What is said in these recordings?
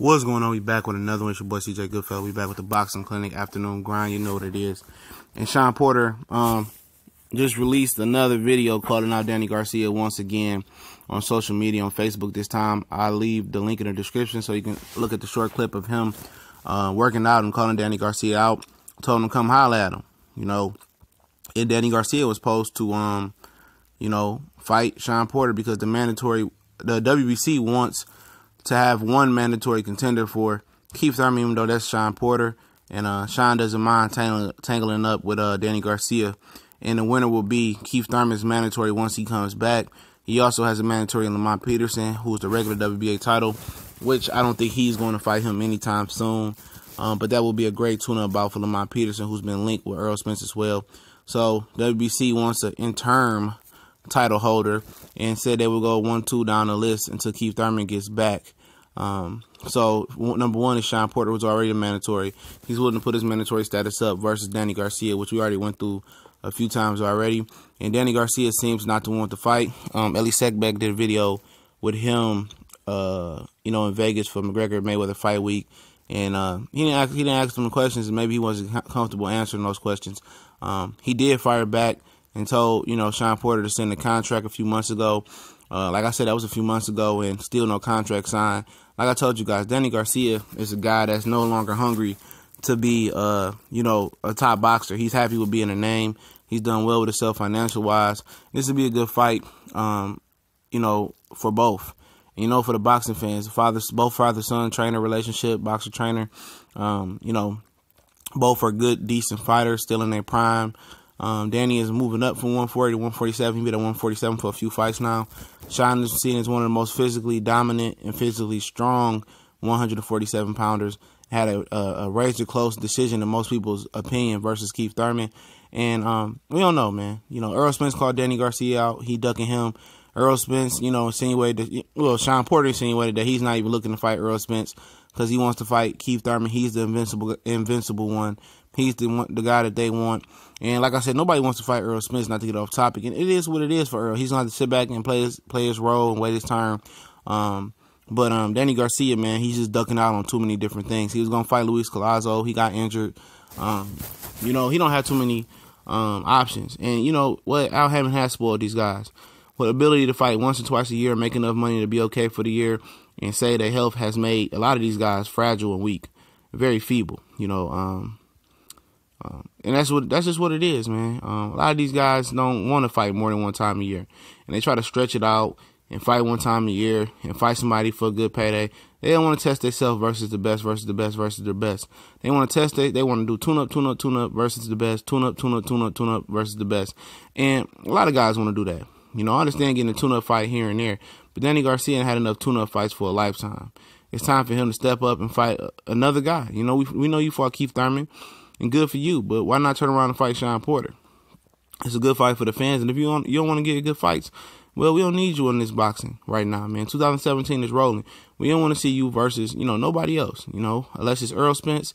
What's going on? We back with another one. It's your boy CJ Goodfellow. We back with the Boxing Clinic afternoon grind. You know what it is. And Shawn Porter just released another video calling out Danny Garcia once again on social media, on Facebook this time. I'll leave the link in the description so you can look at the short clip of him working out and calling Danny Garcia out. Told him to come holler at him. You know, and Danny Garcia was supposed to fight Shawn Porter because the WBC wants to have one mandatory contender for Keith Thurman, even though that's Shawn Porter. And Shawn doesn't mind tangling up with Danny Garcia. And the winner will be Keith Thurman's mandatory once he comes back. He also has a mandatory in Lamont Peterson, who's the regular WBA title, which I don't think he's going to fight him anytime soon. But that will be a great tune-up bout for Lamont Peterson, who's been linked with Errol Spence as well. So WBC wants an interim title holder and said they will go 1-2 down the list until Keith Thurman gets back. So number one is Shawn Porter, who's already a mandatory. He's willing to put his mandatory status up versus Danny Garcia, which we already went through a few times already. And Danny Garcia seems not to want to fight. Ellie Sekbeck did a video with him, in Vegas for McGregor-Mayweather Fight Week. And he didn't ask him questions, and maybe he wasn't comfortable answering those questions. He did fire back and told, Shawn Porter to send a contract a few months ago. Like I said, that was a few months ago, and still no contract signed. Like I told you guys, Danny Garcia is a guy that's no longer hungry to be, a top boxer. He's happy with being a name. He's done well with himself financial-wise. This would be a good fight, for both. For the boxing fans, both father-son trainer relationship, boxer-trainer, both are good, decent fighters, still in their prime. Danny is moving up from 140 to 147. He's been at 147 for a few fights now. Shawn is seen as one of the most physically dominant and physically strong 147-pounders. Had a razor-close decision in most people's opinion versus Keith Thurman. And we don't know, man. Errol Spence called Danny Garcia out. He ducking him. Errol Spence, insinuated that, Shawn Porter insinuated that he's not even looking to fight Errol Spence because he wants to fight Keith Thurman. He's the invincible one. He's the guy that they want. And like I said, nobody wants to fight Errol Spence, not to get off topic. And it is what it is for Errol. He's going to have to sit back and play his role and wait his turn. But Danny Garcia, man, he's just ducking out on too many different things. He was going to fight Luis Collazo. He got injured. He don't have too many options. And what? Al Hammond has spoiled these guys. With ability to fight once or twice a year, make enough money to be okay for the year, and say that health has made a lot of these guys fragile and weak, very feeble. And that's just what it is, man. A lot of these guys don't want to fight more than one time a year, and they try to stretch it out and fight one time a year and fight somebody for a good payday. They don't want to test themselves versus the best versus the best versus the best. They want to test it. They want to do tune up versus the best, tune up versus the best. And a lot of guys want to do that. I understand getting a tune-up fight here and there, but Danny Garcia had enough tune-up fights for a lifetime. It's time for him to step up and fight another guy. We know you fought Keith Thurman, and good for you, but why not turn around and fight Shawn Porter? It's a good fight for the fans, and if you don't want to get good fights, well, we don't need you in this boxing right now, man. 2017 is rolling. We don't want to see you versus, nobody else, unless it's Errol Spence,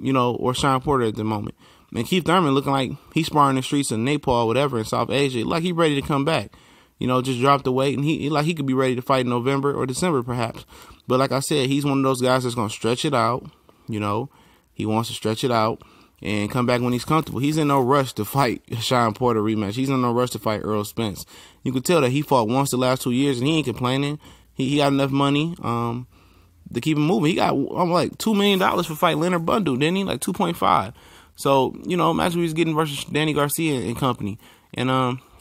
or Shawn Porter at the moment. And Keith Thurman looking like he's sparring in the streets of Nepal, whatever, in South Asia, like he's ready to come back. Just dropped the weight, and he could be ready to fight in November or December, perhaps. But like I said, he's one of those guys that's going to stretch it out. He wants to stretch it out and come back when he's comfortable. He's in no rush to fight Shawn Porter rematch. He's in no rush to fight Errol Spence. You can tell that he fought once the last 2 years, and he ain't complaining. He got enough money to keep him moving. He got like $2 million for fight Leonard Bundle, didn't he? Like 2.5. So, imagine what he's getting versus Danny Garcia and company. And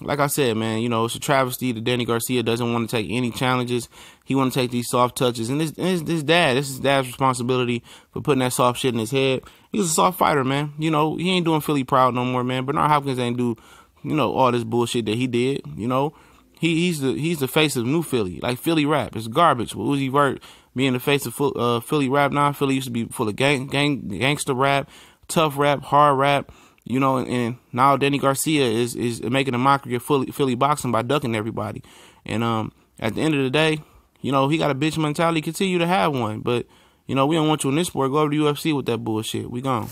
like I said, man, it's a travesty that Danny Garcia doesn't want to take any challenges. He want to take these soft touches. And this is his dad's responsibility for putting that soft shit in his head. He's a soft fighter, man. He ain't doing Philly proud no more, man. Bernard Hopkins ain't do, all this bullshit that he did. He's the face of new Philly. Like Philly rap. It's garbage. With Uzi Vert being the face of Philly rap now. Philly used to be full of gangster rap, tough rap, hard rap, and now Danny Garcia is making a mockery of Philly boxing by ducking everybody. And at the end of the day, he got a bitch mentality, continue to have one. But, we don't want you in this sport. Go over to UFC with that bullshit. We gone.